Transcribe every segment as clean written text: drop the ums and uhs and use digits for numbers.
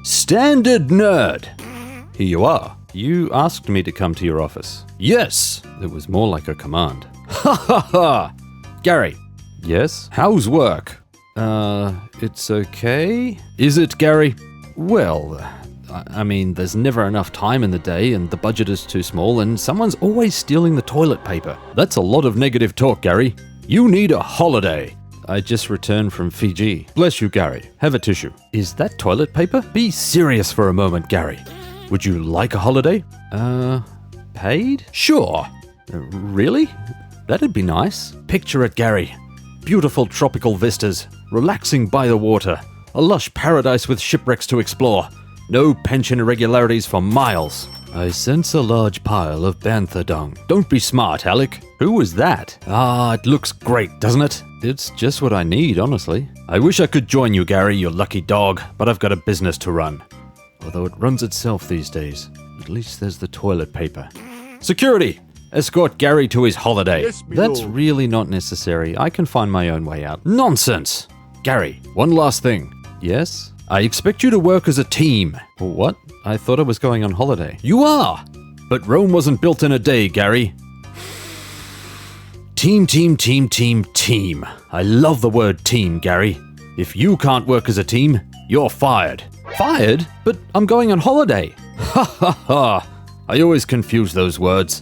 Standard nerd! Here you are. You asked me to come to your office. Yes! It was more like a command. Ha ha ha! Gary. Yes? How's work? It's okay. Is it, Gary? Well, I mean, there's never enough time in the day and the budget is too small and someone's always stealing the toilet paper. That's a lot of negative talk, Gary. You need a holiday. I just returned from Fiji. Bless you, Gary. Have a tissue. Is that toilet paper? Be serious for a moment, Gary. Would you like a holiday? Paid? Sure. Really? That'd be nice. Picture it, Gary. Beautiful tropical vistas, relaxing by the water, a lush paradise with shipwrecks to explore. No pension irregularities for miles. I sense a large pile of bantha dung. Don't be smart, Alec. Who was that? It looks great, doesn't it? It's just what I need, honestly. I wish I could join you, Gary, you lucky dog, but I've got a business to run. Although it runs itself these days. At least there's the toilet paper. Security! Escort Gary to his holiday. Yes, that's really not necessary. I can find my own way out. Nonsense! Gary, one last thing. Yes? I expect you to work as a team. What? I thought I was going on holiday. You are! But Rome wasn't built in a day, Gary. Team. I love the word team, Gary. If you can't work as a team, you're fired. Fired? But I'm going on holiday. Ha ha ha. I always confuse those words.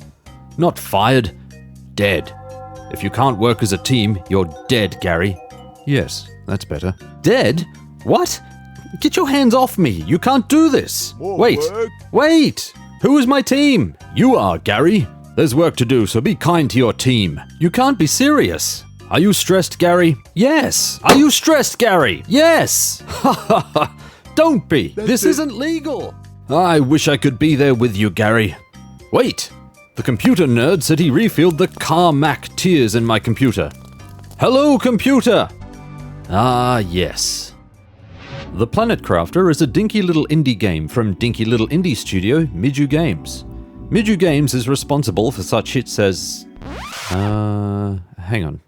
Not fired, dead. If you can't work as a team, you're dead, Gary. Yes, that's better. Dead? What? Get your hands off me. You can't do this. Wait. Who is my team? You are, Gary. There's work to do, so be kind to your team. You can't be serious. Are you stressed, Gary? Yes. Are you stressed, Gary? Yes. Ha ha ha. Don't be. This isn't legal. I wish I could be there with you, Gary. Wait. The computer nerd said he refilled the Carmack tears in my computer. Hello, computer! Ah, yes. The Planet Crafter is a dinky little indie game from dinky little indie studio Miju Games. Miju Games is responsible for such hits as... hang on.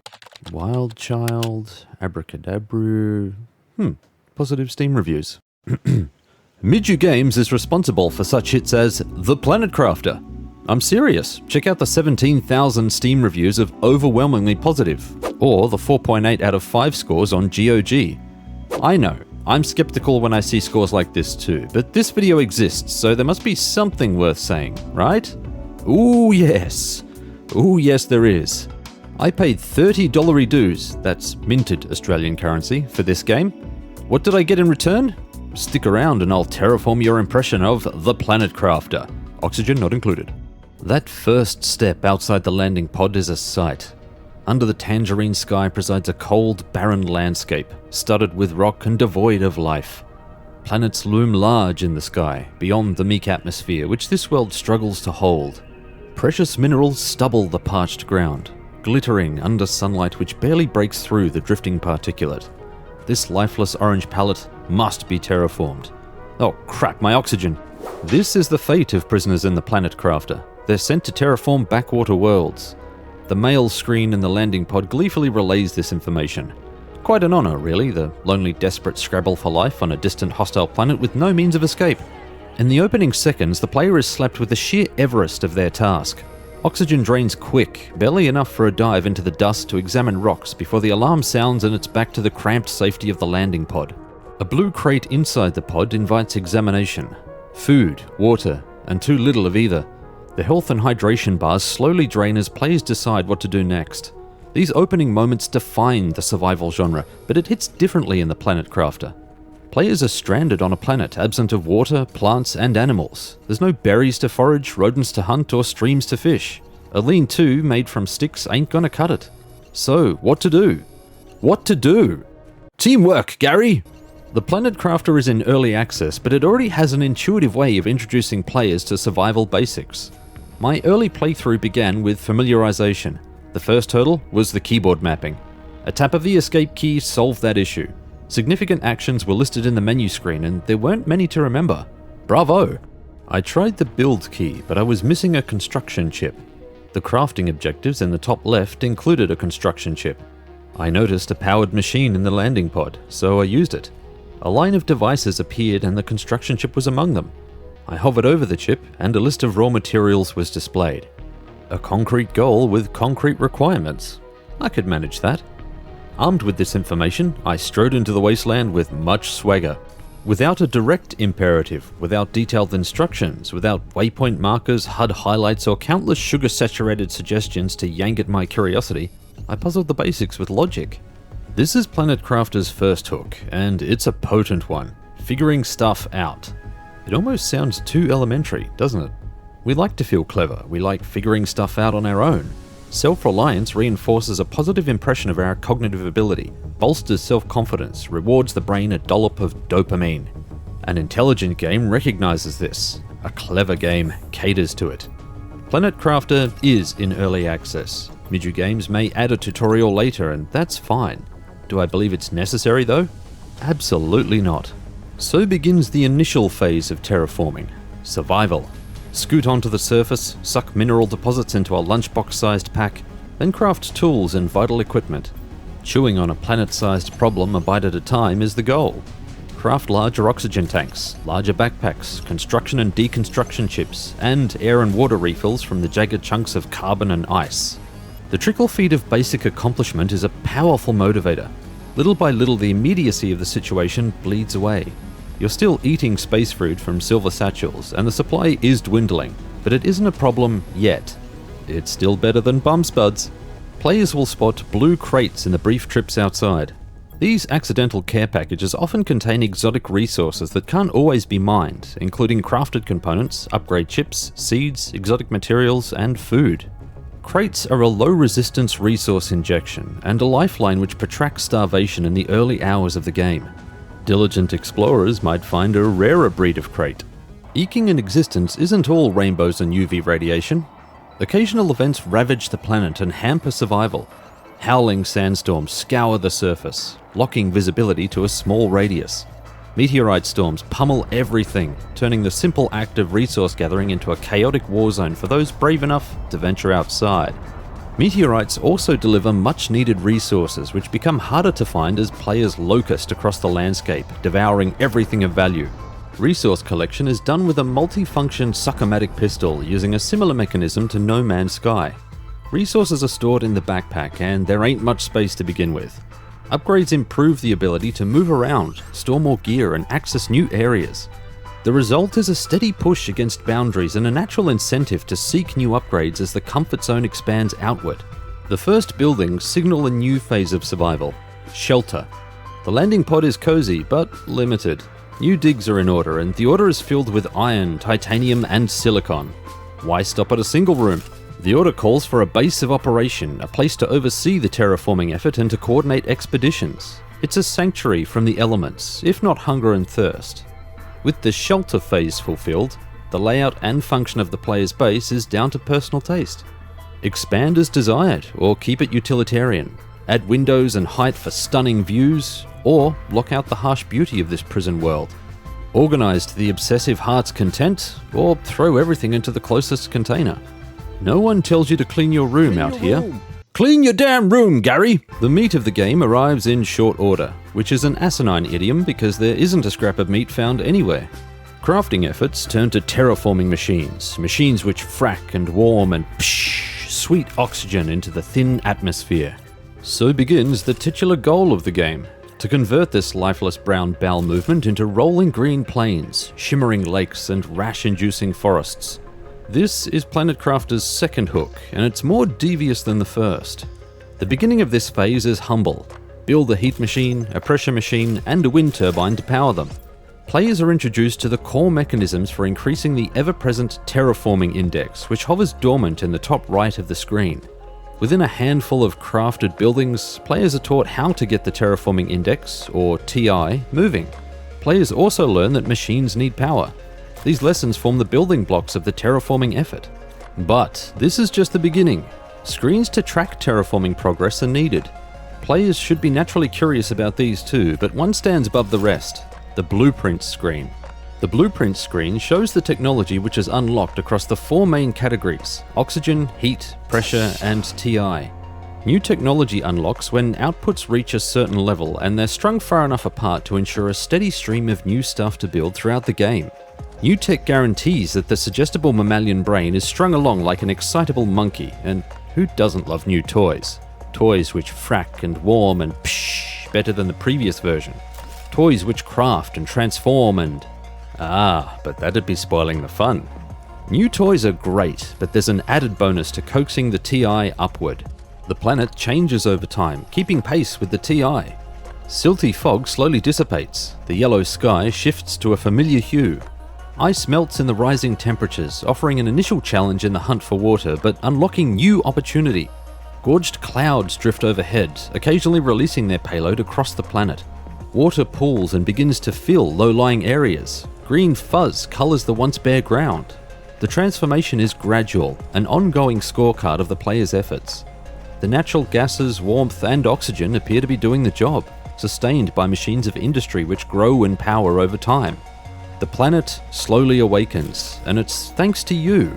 Wild Child, Abracadabra... Positive Steam reviews. Miju Games is responsible for such hits as The Planet Crafter. I'm serious. Check out the 17,000 Steam reviews of overwhelmingly positive, or the 4.8 out of 5 scores on GOG. I know, I'm skeptical when I see scores like this too, but this video exists, so there must be something worth saying, right? Ooh yes there is. I paid $30 dues, that's minted Australian currency, for this game. What did I get in return? Stick around and I'll terraform your impression of The Planet Crafter. Oxygen not included. That first step outside the landing pod is a sight. Under the tangerine sky presides a cold, barren landscape, studded with rock and devoid of life. Planets loom large in the sky, beyond the meek atmosphere which this world struggles to hold. Precious minerals stubble the parched ground, glittering under sunlight which barely breaks through the drifting particulate. This lifeless orange palette must be terraformed. Oh crap, my oxygen! This is the fate of prisoners in the Planet Crafter. They're sent to terraform backwater worlds. The mail screen in the landing pod gleefully relays this information. Quite an honor, really, the lonely, desperate scrabble for life on a distant hostile planet with no means of escape. In the opening seconds, the player is slapped with the sheer Everest of their task. Oxygen drains quick, barely enough for a dive into the dust to examine rocks before the alarm sounds and it's back to the cramped safety of the landing pod. A blue crate inside the pod invites examination. Food, water, and too little of either. The health and hydration bars slowly drain as players decide what to do next. These opening moments define the survival genre, but it hits differently in the Planet Crafter. Players are stranded on a planet absent of water, plants, and animals. There's no berries to forage, rodents to hunt, or streams to fish. A lean-to made from sticks ain't gonna cut it. So, what to do? What to do? Teamwork, Gary! The Planet Crafter is in early access, but it already has an intuitive way of introducing players to survival basics. My early playthrough began with familiarization. The first hurdle was the keyboard mapping. A tap of the escape key solved that issue. Significant actions were listed in the menu screen and there weren't many to remember. Bravo! I tried the build key, but I was missing a construction chip. The crafting objectives in the top left included a construction chip. I noticed a powered machine in the landing pod, so I used it. A line of devices appeared and the construction chip was among them. I hovered over the chip and a list of raw materials was displayed. A concrete goal with concrete requirements. I could manage that. Armed with this information, I strode into the wasteland with much swagger. Without a direct imperative, without detailed instructions, without waypoint markers, HUD highlights, or countless sugar-saturated suggestions to yank at my curiosity, I puzzled the basics with logic. This is Planet Crafter's first hook, and it's a potent one. Figuring stuff out. It almost sounds too elementary, doesn't it? We like to feel clever, we like figuring stuff out on our own. Self-reliance reinforces a positive impression of our cognitive ability, bolsters self-confidence, rewards the brain a dollop of dopamine. An intelligent game recognizes this. A clever game caters to it. Planet Crafter is in early access. Miju Games may add a tutorial later, and that's fine. Do I believe it's necessary though? Absolutely not. So begins the initial phase of terraforming. Survival. Scoot onto the surface, suck mineral deposits into a lunchbox-sized pack, then craft tools and vital equipment. Chewing on a planet-sized problem a bite at a time is the goal. Craft larger oxygen tanks, larger backpacks, construction and deconstruction chips, and air and water refills from the jagged chunks of carbon and ice. The trickle feed of basic accomplishment is a powerful motivator. Little by little, the immediacy of the situation bleeds away. You're still eating space fruit from silver satchels, and the supply is dwindling, but it isn't a problem yet. It's still better than bum spuds. Players will spot blue crates in the brief trips outside. These accidental care packages often contain exotic resources that can't always be mined, including crafted components, upgrade chips, seeds, exotic materials, and food. Crates are a low-resistance resource injection, and a lifeline which protracts starvation in the early hours of the game. Diligent explorers might find a rarer breed of crate. Eking in existence isn't all rainbows and UV radiation. Occasional events ravage the planet and hamper survival. Howling sandstorms scour the surface, locking visibility to a small radius. Meteorite storms pummel everything, turning the simple act of resource gathering into a chaotic war zone for those brave enough to venture outside. Meteorites also deliver much-needed resources which become harder to find as players locust across the landscape, devouring everything of value. Resource collection is done with a multi-function succomatic pistol using a similar mechanism to No Man's Sky. Resources are stored in the backpack and there ain't much space to begin with. Upgrades improve the ability to move around, store more gear, and access new areas. The result is a steady push against boundaries and a natural incentive to seek new upgrades as the comfort zone expands outward. The first buildings signal a new phase of survival: shelter. The landing pod is cozy, but limited. New digs are in order, and the order is filled with iron, titanium, and silicon. Why stop at a single room? The order calls for a base of operation, a place to oversee the terraforming effort and to coordinate expeditions. It's a sanctuary from the elements, if not hunger and thirst. With the shelter phase fulfilled, the layout and function of the player's base is down to personal taste. Expand as desired, or keep it utilitarian. Add windows and height for stunning views, or block out the harsh beauty of this prison world. Organize to the obsessive heart's content, or throw everything into the closest container. No one tells you to clean your room out here. Clean your damn room, Gary! The meat of the game arrives in short order, which is an asinine idiom because there isn't a scrap of meat found anywhere. Crafting efforts turn to terraforming machines which frack and warm and sweet oxygen into the thin atmosphere. So begins the titular goal of the game: to convert this lifeless brown bowel movement into rolling green plains, shimmering lakes, and rash-inducing forests. This is Planet Crafter's second hook, and it's more devious than the first. The beginning of this phase is humble. Build a heat machine, a pressure machine, and a wind turbine to power them. Players are introduced to the core mechanisms for increasing the ever-present terraforming index, which hovers dormant in the top right of the screen. Within a handful of crafted buildings, players are taught how to get the terraforming index, or TI, moving. Players also learn that machines need power. These lessons form the building blocks of the terraforming effort. But this is just the beginning. Screens to track terraforming progress are needed. Players should be naturally curious about these too, but one stands above the rest: the blueprint screen. The blueprint screen shows the technology which is unlocked across the four main categories: oxygen, heat, pressure, and TI. New technology unlocks when outputs reach a certain level and they're strung far enough apart to ensure a steady stream of new stuff to build throughout the game. New tech guarantees that the suggestible mammalian brain is strung along like an excitable monkey, and who doesn't love new toys? Toys which frack and warm and psh better than the previous version. Toys which craft and transform and... but that'd be spoiling the fun. New toys are great, but there's an added bonus to coaxing the TI upward. The planet changes over time, keeping pace with the TI. Silty fog slowly dissipates, the yellow sky shifts to a familiar hue. Ice melts in the rising temperatures, offering an initial challenge in the hunt for water, but unlocking new opportunity. Gorged clouds drift overhead, occasionally releasing their payload across the planet. Water pools and begins to fill low-lying areas. Green fuzz colours the once bare ground. The transformation is gradual, an ongoing scorecard of the player's efforts. The natural gases, warmth and oxygen appear to be doing the job, sustained by machines of industry which grow in power over time. The planet slowly awakens, and it's thanks to you.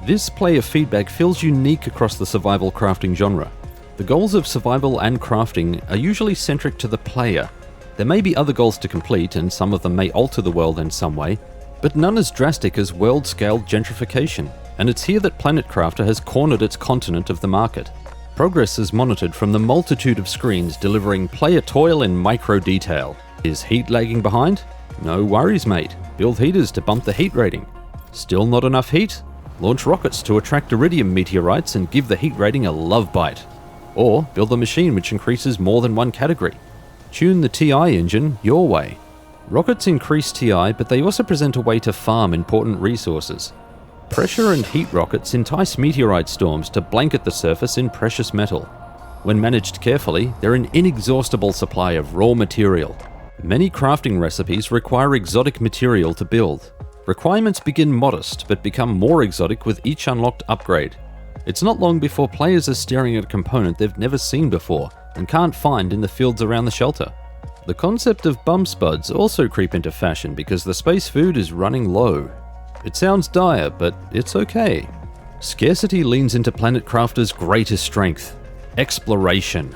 This player feedback feels unique across the survival crafting genre. The goals of survival and crafting are usually centric to the player. There may be other goals to complete, and some of them may alter the world in some way, but none as drastic as world-scale gentrification, and it's here that Planet Crafter has cornered its continent of the market. Progress is monitored from the multitude of screens delivering player toil in micro detail. Is heat lagging behind? No worries, mate. Build heaters to bump the heat rating. Still not enough heat? Launch rockets to attract iridium meteorites and give the heat rating a love bite. Or build a machine which increases more than one category. Tune the TI engine your way. Rockets increase TI, but they also present a way to farm important resources. Pressure and heat rockets entice meteorite storms to blanket the surface in precious metal. When managed carefully, they're an inexhaustible supply of raw material. Many crafting recipes require exotic material to build. Requirements begin modest, but become more exotic with each unlocked upgrade. It's not long before players are staring at a component they've never seen before and can't find in the fields around the shelter. The concept of bum spuds also creep into fashion because the space food is running low. It sounds dire, but it's okay. Scarcity leans into Planet Crafter's greatest strength: exploration.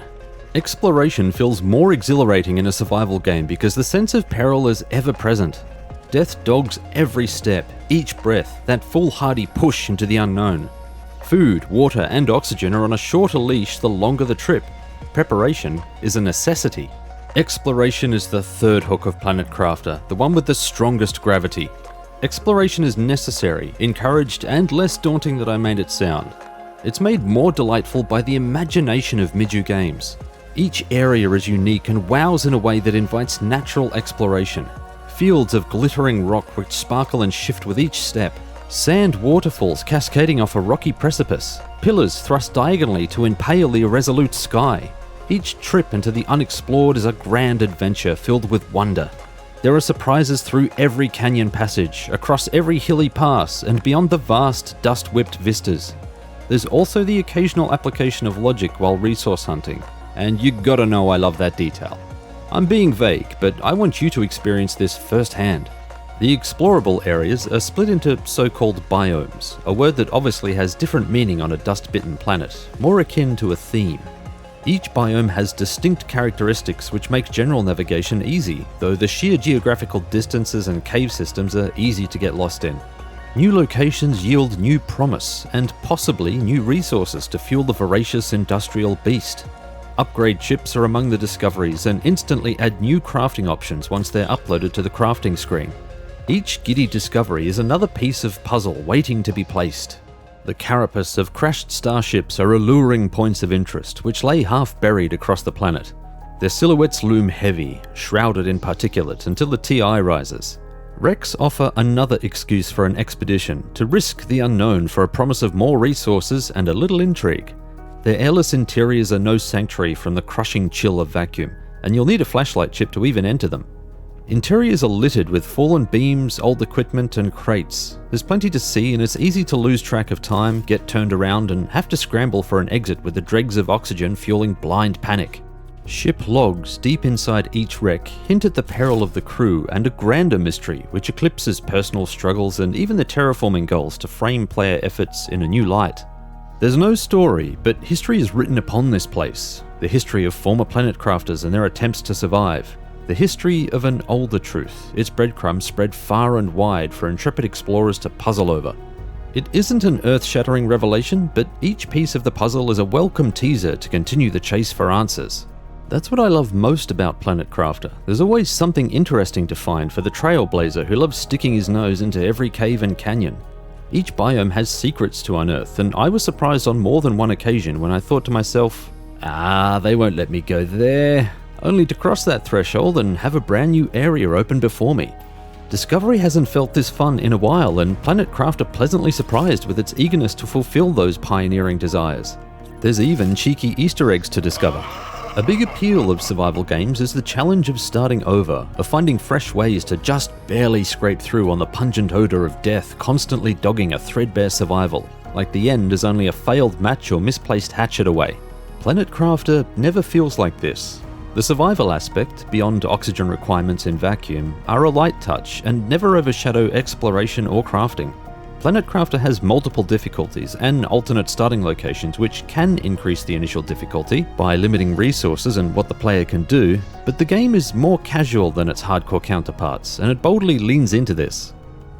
Exploration feels more exhilarating in a survival game because the sense of peril is ever present. Death dogs every step, each breath, that foolhardy push into the unknown. Food, water, and oxygen are on a shorter leash the longer the trip. Preparation is a necessity. Exploration is the third hook of Planet Crafter, the one with the strongest gravity. Exploration is necessary, encouraged, and less daunting than I made it sound. It's made more delightful by the imagination of Miju games. Each area is unique and wows in a way that invites natural exploration. Fields of glittering rock which sparkle and shift with each step. Sand waterfalls cascading off a rocky precipice. Pillars thrust diagonally to impale the irresolute sky. Each trip into the unexplored is a grand adventure filled with wonder. There are surprises through every canyon passage, across every hilly pass, and beyond the vast, dust-whipped vistas. There's also the occasional application of logic while resource hunting, and you gotta know I love that detail. I'm being vague, but I want you to experience this firsthand. The explorable areas are split into so-called biomes, a word that obviously has different meaning on a dust-bitten planet, more akin to a theme. Each biome has distinct characteristics which make general navigation easy, though the sheer geographical distances and cave systems are easy to get lost in. New locations yield new promise, and possibly new resources to fuel the voracious industrial beast. Upgrade chips are among the discoveries and instantly add new crafting options once they're uploaded to the crafting screen. Each giddy discovery is another piece of puzzle waiting to be placed. The carapace of crashed starships are alluring points of interest, which lay half-buried across the planet. Their silhouettes loom heavy, shrouded in particulate until the TI rises. Wrecks offer another excuse for an expedition, to risk the unknown for a promise of more resources and a little intrigue. Their airless interiors are no sanctuary from the crushing chill of vacuum, and you'll need a flashlight chip to even enter them. Interiors are littered with fallen beams, old equipment, and crates. There's plenty to see, and it's easy to lose track of time, get turned around, and have to scramble for an exit with the dregs of oxygen fueling blind panic. Ship logs deep inside each wreck hint at the peril of the crew and a grander mystery which eclipses personal struggles and even the terraforming goals to frame player efforts in a new light. There's no story, but history is written upon this place. The history of former planet crafters and their attempts to survive. The history of an older truth, its breadcrumbs spread far and wide for intrepid explorers to puzzle over. It isn't an earth-shattering revelation, but each piece of the puzzle is a welcome teaser to continue the chase for answers. That's what I love most about Planet Crafter. There's always something interesting to find for the trailblazer who loves sticking his nose into every cave and canyon. Each biome has secrets to unearth, and I was surprised on more than one occasion when I thought to myself, they won't let me go there, only to cross that threshold and have a brand new area open before me. Discovery hasn't felt this fun in a while, and Planet Crafter pleasantly surprised with its eagerness to fulfill those pioneering desires. There's even cheeky Easter eggs to discover. A big appeal of survival games is the challenge of starting over, of finding fresh ways to just barely scrape through on the pungent odor of death constantly dogging a threadbare survival, like the end is only a failed match or misplaced hatchet away. Planet Crafter never feels like this. The survival aspect, beyond oxygen requirements in vacuum, are a light touch and never overshadow exploration or crafting. Planet Crafter has multiple difficulties and alternate starting locations which can increase the initial difficulty by limiting resources and what the player can do, but the game is more casual than its hardcore counterparts, and it boldly leans into this.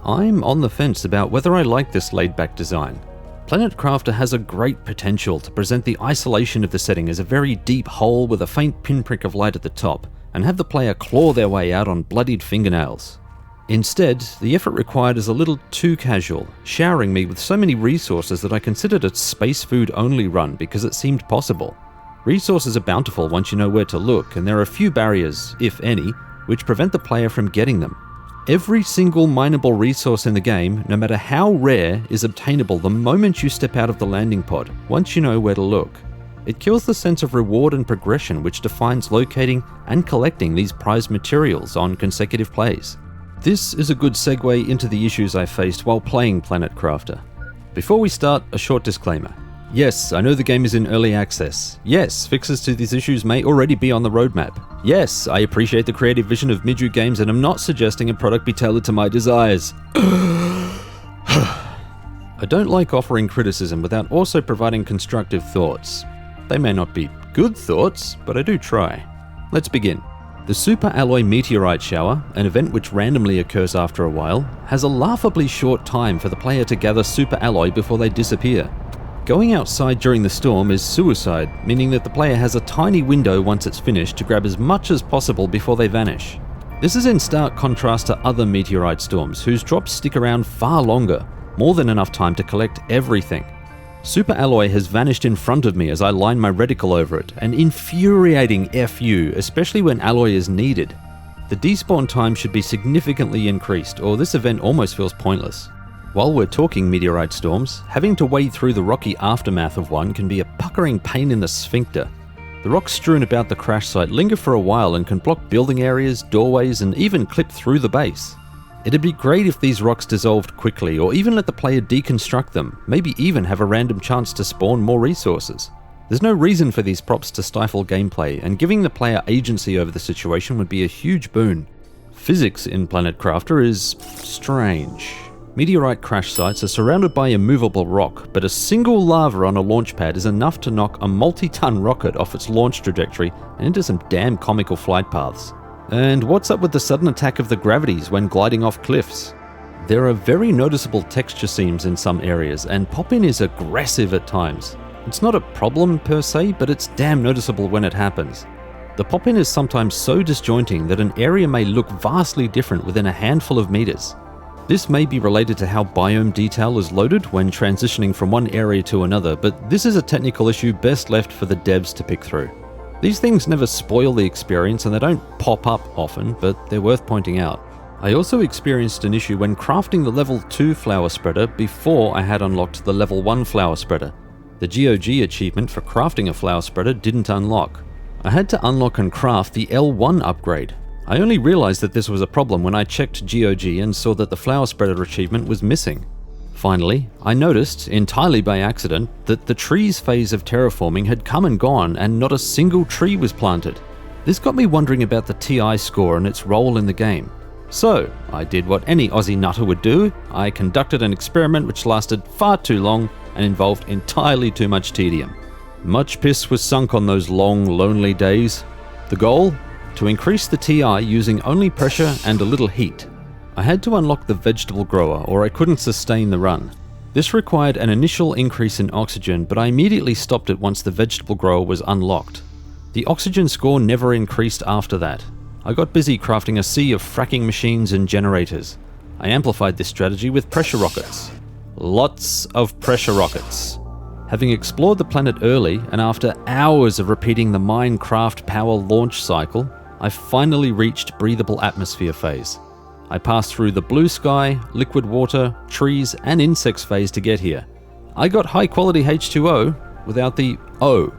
I'm on the fence about whether I like this laid-back design. Planet Crafter has a great potential to present the isolation of the setting as a very deep hole with a faint pinprick of light at the top, and have the player claw their way out on bloodied fingernails. Instead, the effort required is a little too casual, showering me with so many resources that I considered a space food only run because it seemed possible. Resources are bountiful once you know where to look, and there are few barriers, if any, which prevent the player from getting them. Every single mineable resource in the game, no matter how rare, is obtainable the moment you step out of the landing pod, once you know where to look. It kills the sense of reward and progression which defines locating and collecting these prized materials on consecutive plays. This is a good segue into the issues I faced while playing Planet Crafter. Before we start, a short disclaimer. Yes, I know the game is in early access. Yes, fixes to these issues may already be on the roadmap. Yes, I appreciate the creative vision of Miju Games and I'm not suggesting a product be tailored to my desires. I don't like offering criticism without also providing constructive thoughts. They may not be good thoughts, but I do try. Let's begin. The Super Alloy Meteorite Shower, an event which randomly occurs after a while, has a laughably short time for the player to gather Super Alloy before they disappear. Going outside during the storm is suicide, meaning that the player has a tiny window once it's finished to grab as much as possible before they vanish. This is in stark contrast to other meteorite storms, whose drops stick around far longer, more than enough time to collect everything. Super Alloy has vanished in front of me as I line my reticle over it, an infuriating FU, especially when alloy is needed. The despawn time should be significantly increased, or this event almost feels pointless. While we're talking meteorite storms, having to wade through the rocky aftermath of one can be a puckering pain in the sphincter. The rocks strewn about the crash site linger for a while and can block building areas, doorways, and even clip through the base. It'd be great if these rocks dissolved quickly, or even let the player deconstruct them, maybe even have a random chance to spawn more resources. There's no reason for these props to stifle gameplay, and giving the player agency over the situation would be a huge boon. Physics in Planet Crafter is strange. Meteorite crash sites are surrounded by immovable rock, but a single lava on a launch pad is enough to knock a multi-ton rocket off its launch trajectory and into some damn comical flight paths. And what's up with the sudden attack of the gravities when gliding off cliffs? There are very noticeable texture seams in some areas, and pop-in is aggressive at times. It's not a problem per se, but it's damn noticeable when it happens. The pop-in is sometimes so disjointing that an area may look vastly different within a handful of meters. This may be related to how biome detail is loaded when transitioning from one area to another, but this is a technical issue best left for the devs to pick through. These things never spoil the experience and they don't pop up often, but they're worth pointing out. I also experienced an issue when crafting the level 2 flower spreader before I had unlocked the level 1 flower spreader. The GOG achievement for crafting a flower spreader didn't unlock. I had to unlock and craft the L1 upgrade. I only realized that this was a problem when I checked GOG and saw that the flower spreader achievement was missing. Finally, I noticed, entirely by accident, that the trees phase of terraforming had come and gone and not a single tree was planted. This got me wondering about the TI score and its role in the game. So, I did what any Aussie nutter would do. I conducted an experiment which lasted far too long, and involved entirely too much tedium. Much piss was sunk on those long, lonely days. The goal? To increase the TI using only pressure and a little heat. I had to unlock the vegetable grower or I couldn't sustain the run. This required an initial increase in oxygen, but I immediately stopped it once the vegetable grower was unlocked. The oxygen score never increased after that. I got busy crafting a sea of fracking machines and generators. I amplified this strategy with pressure rockets. Lots of pressure rockets. Having explored the planet early, and after hours of repeating the Minecraft power launch cycle, I finally reached breathable atmosphere phase. I passed through the blue sky, liquid water, trees, and insects phase to get here. I got high quality H2O without the O.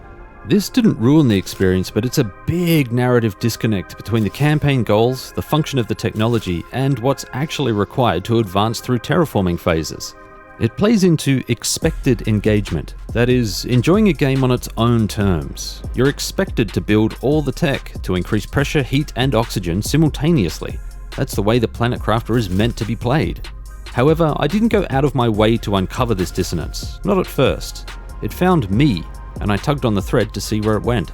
This didn't ruin the experience, but it's a big narrative disconnect between the campaign goals, the function of the technology, and what's actually required to advance through terraforming phases. It plays into expected engagement, that is, enjoying a game on its own terms. You're expected to build all the tech to increase pressure, heat, and oxygen simultaneously. That's the way the Planet Crafter is meant to be played. However, I didn't go out of my way to uncover this dissonance, not at first. It found me, and I tugged on the thread to see where it went.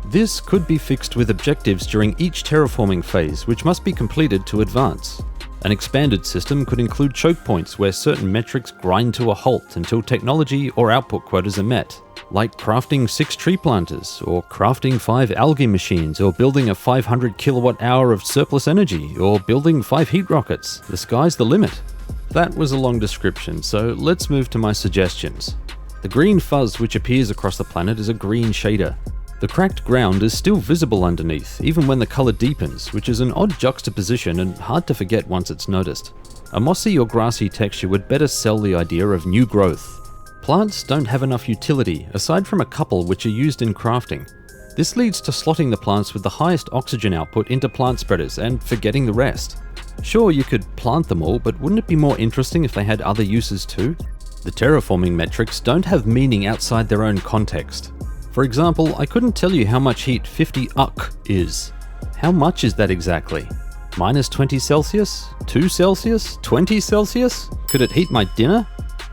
This could be fixed with objectives during each terraforming phase, which must be completed to advance. An expanded system could include choke points where certain metrics grind to a halt until technology or output quotas are met, like crafting 6 tree planters, or crafting 5 algae machines, or building a 500 kilowatt hour of surplus energy, or building 5 heat rockets. The sky's the limit. That was a long description, so let's move to my suggestions. The green fuzz which appears across the planet is a green shader. The cracked ground is still visible underneath, even when the color deepens, which is an odd juxtaposition and hard to forget once it's noticed. A mossy or grassy texture would better sell the idea of new growth. Plants don't have enough utility, aside from a couple which are used in crafting. This leads to slotting the plants with the highest oxygen output into plant spreaders and forgetting the rest. Sure, you could plant them all, but wouldn't it be more interesting if they had other uses too? The terraforming metrics don't have meaning outside their own context. For example, I couldn't tell you how much heat 50 UC is. How much is that exactly? Minus 20 Celsius? 2 Celsius? 20 Celsius? Could it heat my dinner?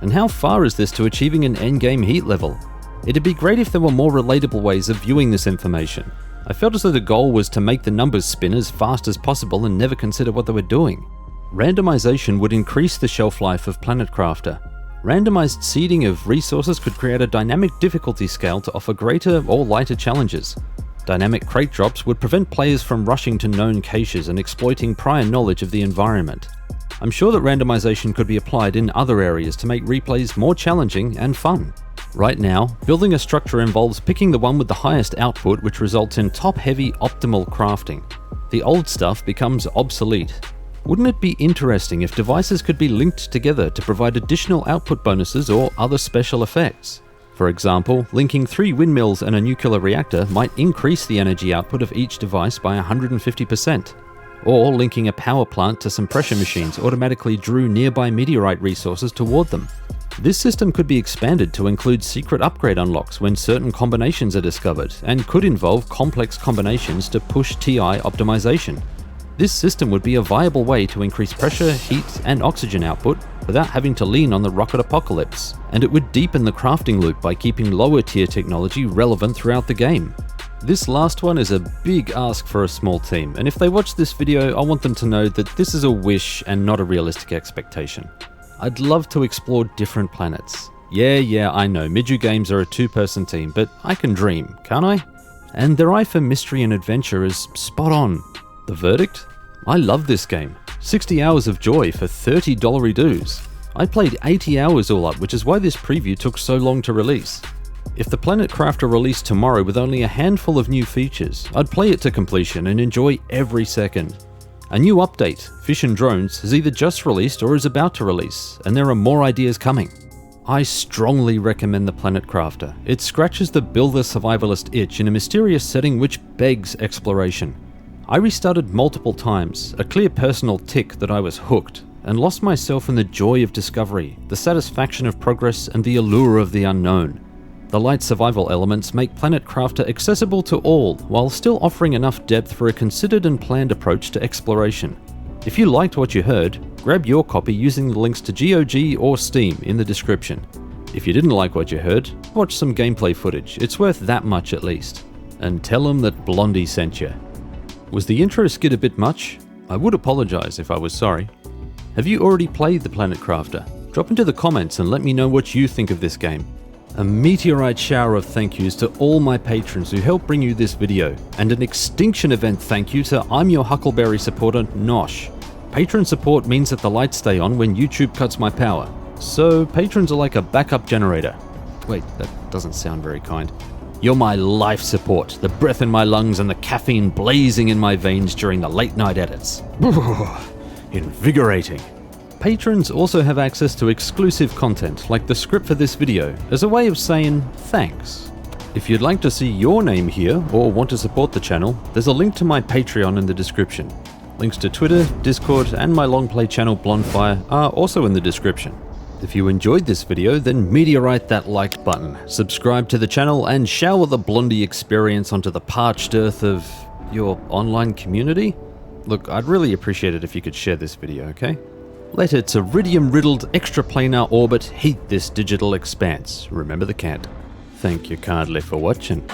And how far is this to achieving an endgame heat level? It'd be great if there were more relatable ways of viewing this information. I felt as though the goal was to make the numbers spin as fast as possible and never consider what they were doing. Randomization would increase the shelf life of Planet Crafter. Randomized seeding of resources could create a dynamic difficulty scale to offer greater or lighter challenges. Dynamic crate drops would prevent players from rushing to known caches and exploiting prior knowledge of the environment. I'm sure that randomization could be applied in other areas to make replays more challenging and fun. Right now, building a structure involves picking the one with the highest output, which results in top-heavy optimal crafting. The old stuff becomes obsolete. Wouldn't it be interesting if devices could be linked together to provide additional output bonuses or other special effects? For example, linking 3 windmills and a nuclear reactor might increase the energy output of each device by 150%. Or linking a power plant to some pressure machines automatically drew nearby meteorite resources toward them. This system could be expanded to include secret upgrade unlocks when certain combinations are discovered, and could involve complex combinations to push TI optimization. This system would be a viable way to increase pressure, heat, and oxygen output without having to lean on the rocket apocalypse, and it would deepen the crafting loop by keeping lower tier technology relevant throughout the game. This last one is a big ask for a small team, and if they watch this video, I want them to know that this is a wish and not a realistic expectation. I'd love to explore different planets. Yeah, I know, Miju games are a 2-person team, but I can dream, can't I? And their eye for mystery and adventure is spot on. The verdict? I love this game. 60 hours of joy for $30 dues. I played 80 hours all up, which is why this preview took so long to release. If the Planet Crafter released tomorrow with only a handful of new features, I'd play it to completion and enjoy every second. A new update, Fish and Drones, has either just released or is about to release, and there are more ideas coming. I strongly recommend the Planet Crafter. It scratches the builder survivalist itch in a mysterious setting which begs exploration. I restarted multiple times, a clear personal tick that I was hooked, and lost myself in the joy of discovery, the satisfaction of progress, and the allure of the unknown. The light survival elements make Planet Crafter accessible to all, while still offering enough depth for a considered and planned approach to exploration. If you liked what you heard, grab your copy using the links to GOG or Steam in the description. If you didn't like what you heard, watch some gameplay footage. It's worth that much at least. And tell them that Blondie sent you. Was the intro skit a bit much? I would apologize if I was sorry. Have you already played the Planet Crafter? Drop into the comments and let me know what you think of this game. A meteorite shower of thank yous to all my patrons who helped bring you this video, and an extinction event thank you to I'm your Huckleberry supporter, Nosh. Patron support means that the lights stay on when YouTube cuts my power, so patrons are like a backup generator. Wait, that doesn't sound very kind. You're my life support, the breath in my lungs and the caffeine blazing in my veins during the late night edits. Invigorating. Patrons also have access to exclusive content, like the script for this video, as a way of saying thanks. If you'd like to see your name here, or want to support the channel, there's a link to my Patreon in the description. Links to Twitter, Discord, and my longplay channel Blondfire are also in the description. If you enjoyed this video, then meteorite that like button, subscribe to the channel, and shower the Blondie experience onto the parched earth of your online community. Look, I'd really appreciate it if you could share this video, okay? Let its iridium-riddled extraplanar orbit heat this digital expanse. Remember the cant. Thank you kindly for watching.